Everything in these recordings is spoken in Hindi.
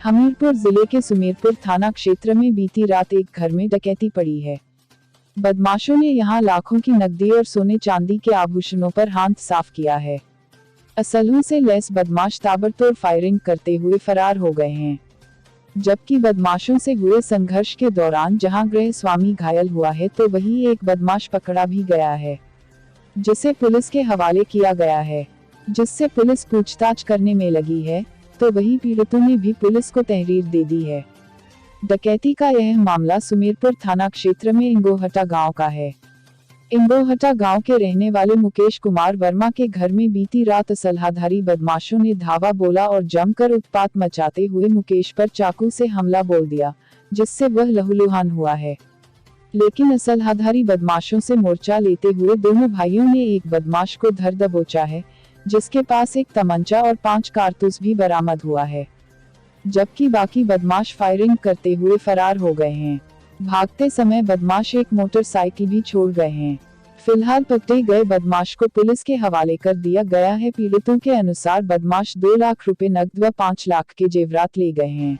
हमीरपुर जिले के सुमेरपुर थाना क्षेत्र में बीती रात एक घर में डकैती पड़ी है। बदमाशों ने यहां लाखों की नकदी और सोने चांदी के आभूषणों पर हाथ साफ किया है। असलहों से लैस बदमाश ताबड़तोड़ फायरिंग करते हुए फरार हो गए हैं, जबकि बदमाशों से हुए संघर्ष के दौरान जहां गृह स्वामी घायल हुआ है तो वहीं एक बदमाश पकड़ा भी गया है, जिसे पुलिस के हवाले किया गया है, जिससे पुलिस पूछताछ करने में लगी है। तो वहीं पीड़ितों ने भी पुलिस को तहरीर दे दी है। डकैती का यह मामला सुमेरपुर थाना क्षेत्र में इंगोहटा गांव का है। इंगोहटा गांव के रहने वाले मुकेश कुमार वर्मा के घर में बीती रात असलहाधारी बदमाशों ने धावा बोला और जमकर उत्पात मचाते हुए मुकेश पर चाकू से हमला बोल दिया, जिससे वह लहूलुहान हुआ है। लेकिन असलहाधारी बदमाशों से मोर्चा लेते हुए दोनों भाइयों ने एक बदमाश को धर दबोचा है, जिसके पास एक तमंचा और 5 कारतूस भी बरामद हुआ है, जबकि बाकी बदमाश फायरिंग करते हुए फरार हो गए हैं। भागते समय बदमाश एक मोटरसाइकिल भी छोड़ गए हैं। फिलहाल पकड़े गए बदमाश को पुलिस के हवाले कर दिया गया है। पीड़ितों के अनुसार बदमाश 2 लाख रुपए नकद व 5 लाख के जेवरात ले गए हैं।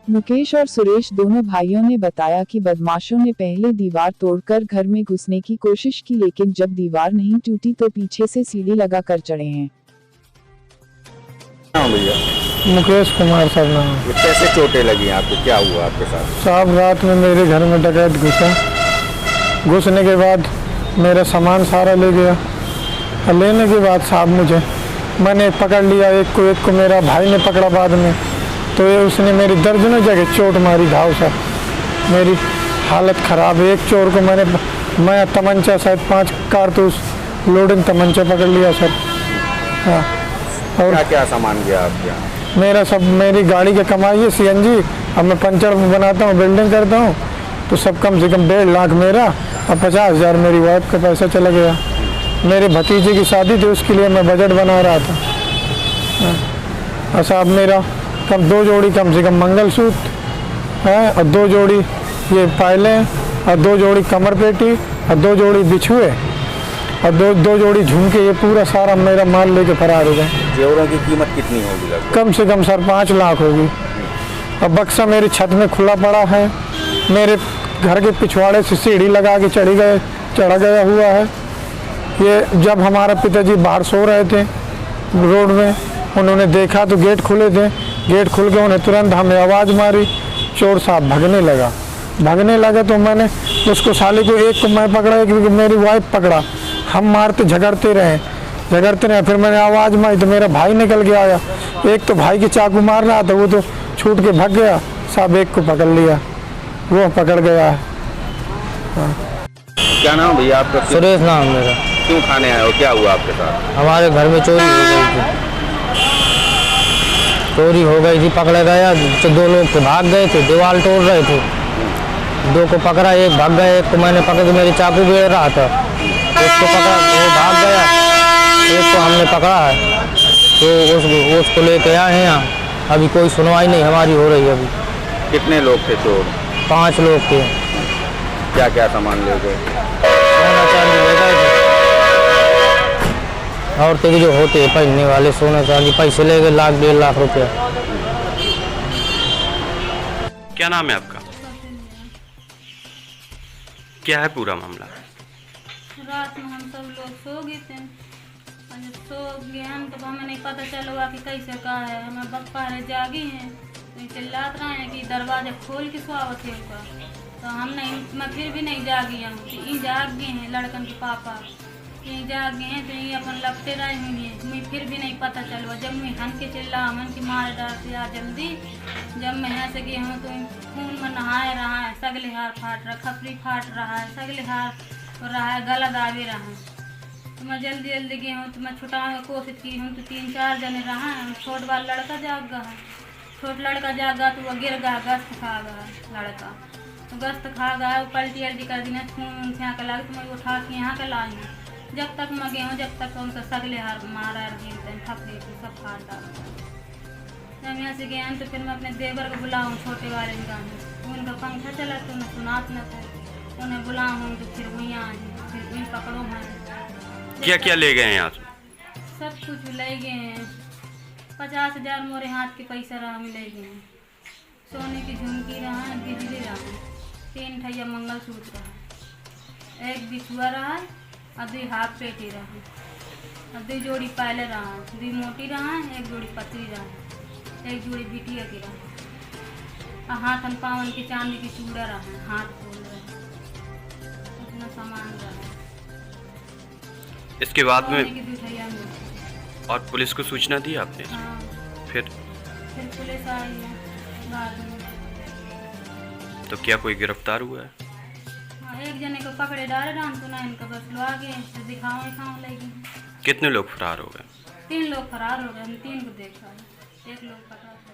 मुकेश और सुरेश दोनों भाइयों ने बताया कि बदमाशों ने पहले दीवार तोड़कर घर में घुसने की कोशिश की, लेकिन जब दीवार नहीं टूटी तो पीछे से सीढ़ी लगाकर चढ़े हैं। मुकेश कुमार साहब नाम। कैसे चोटें लगी आपको, क्या हुआ आपके साथ? साहब रात में मेरे घर में डकैत घुसा। घुसने के बाद मेरा सामान सारा ले गया। लेने के बाद साहब मैंने पकड़ लिया, एक को मेरा भाई ने पकड़ा बाद में, तो ये उसने मेरी दर्जनों जगह चोट मारी, घाव सर। मेरी हालत ख़राब है। एक चोर को मैं तमंचा शायद 5 कारतूस लोडिंग तमंचा पकड़ लिया सर। हाँ। और क्या क्या सामान गया आपके यहाँ? मेरा सब, मेरी गाड़ी की कमाई है CNG। अब मैं पंचर बनाता हूँ, बिल्डिंग करता हूँ, तो सब कम से कम 1.5 लाख मेरा और 50,000 मेरी वाइफ का पैसा चला गया। मेरे भतीजे की शादी थी, उसके लिए मैं बजट बना रहा था। और साहब मेरा 2 जोड़ी कम से कम मंगलसूत्र है, और 2 जोड़ी ये पायलें, और 2 जोड़ी कमर पेटी, और 2 जोड़ी बिछुए, और 2 जोड़ी झुमके। ये पूरा सारा मेरा माल लेके फरार हो गए। जेवरों की कीमत कितनी होगी लगभग? कम से कम सर 5 लाख होगी। और बक्सा मेरी छत में खुला पड़ा है। मेरे घर के पिछवाड़े से सीढ़ी लगा के चढ़ा गया हुआ है। ये जब हमारे पिताजी बाहर सो रहे थे रोड में, उन्होंने देखा तो गेट खुले थे। गेट खुल के उन्हें तुरंत हमें आवाज़ मारी, चोर साहब भागने लगा तो मैंने उसको, साले को, एक को मैं पकड़ा, एक मेरी वाइफ पकड़ा। हम मारते झगड़ते रहे। फिर मैंने आवाज़ मारी तो मेरा भाई निकल के आया। एक तो भाई के चाकू मार रहा था, वो तो छूट के भाग गया साहब। एक को पकड़ लिया, वो पकड़ गया है। हाँ। क्या नाम भैया आपका? सुरेश नाम मेरा। क्यों खाने आए हो, क्या हुआ आपके साथ? हमारे घर में चोरी हो गई थी। पकड़े गया, 2 लोग थे, भाग गए थे, दीवार तोड़ रहे थे। 2 को पकड़ा, एक भाग गया। एक को मैंने पकड़ के, मेरे चाकू बेड़ रहा था, उसको पकड़ा, वो भाग गया। एक को हमने पकड़ा है, तो उसको लेके आए हैं यहाँ। अभी कोई सुनवाई नहीं हमारी हो रही है। अभी कितने लोग थे चोर? 5 लोग थे। क्या क्या सामान ले गए? सोना चांदी ले गए थे, औरतें के जो होते हैं पहनने वाले सोना चांदी, पैसे ले गए 1 लाख 1.5 लाख रुपया। क्या नाम है आपका? क्या है पूरा मामला? रात में हम सब लोग सो गए थे, सो गए हम तो हमें नहीं पता चला कि कैसे का है। हमें बप्पा जागी हैं तो चिल्लात रहे हैं कि दरवाजा खोल के स्वागत है उनका। तो मैं फिर भी नहीं जागी हूँ। ये जाग गए हैं लड़कन के पापा, ये जाग गए हैं, तो ये अपन लपटे रहे हुए हैं। मैं फिर भी नहीं पता चलवा। जब मैं हन के चिल्ला मन की मारे डर से आ जल्दी, जब मैं यहाँ से गई हूँ तो खून में नहाए रहा है, सगले हार फाट रहा, खपरी फाट रहा है, सगले हार रहा है, गला दावे रहा है। तो मैं जल्दी गई हूँ, तो मैं छुटाने की कोशिश की हूँ, तो 3-4 जने रहा है। छोट वाला लड़का जाग गया है, छोट लड़का जाग गया तो वह गिर गया, गस्त खा गया लड़का। तो गस्त खा गया, वो पलटी कर दी ना, खून फेंक लगा, तो मैं उठा के यहाँ के लाई हूँ। जब तक मैं गई हूँ, जब तक उनका सगले हार मारा गिरते थपड़े सब फाट डालता। जब यहाँ से गए हैं तो फिर मैं अपने देवर को बुलाऊँ, छोटे वाले गाँव उनका पंखा चला तो उन्हें सुनात न था, उन्हें बुलाऊँ तो फिर वहीं आए, फिर वहीं पकड़ो हैं। क्या क्या ले गए यहाँ से? सब कुछ ले गए हैं। 50,000 मोरे हाथ के पैसा रहा ले गए हैं। सोने की झुमकी रहा है, बिजली रहा है, 3 ठैया मंगलसूत्र रहा है, 1 बिछुआ रहा है और 2 हाथ पेटी रहा है और 2 जोड़ी पायले रहा है, 2 मोटी रहा है, 1 जोड़ी पतली रहा है, 1 जोड़ी बिटिया की रहा है और हाथन पावन की चांदी की चूड़ा रहा है, हाथ खोल रहे हैं, इतना सामान रहा है। इसके बाद सोने में की 2 ठैया मिली। और पुलिस को सूचना दी आपने? हाँ, फिर फिर पुलिस आई है बाद में। तो क्या कोई गिरफ्तार हुआ है? हाँ, 1 जने को पकड़े डाले राम तो ना इनका बस लो आगे तो दिखाओ लेगी। कितने लोग फरार हो गए? 3 लोग फरार हो गए, हम 3 को देख पाए, 1 लोग पकड़ा था।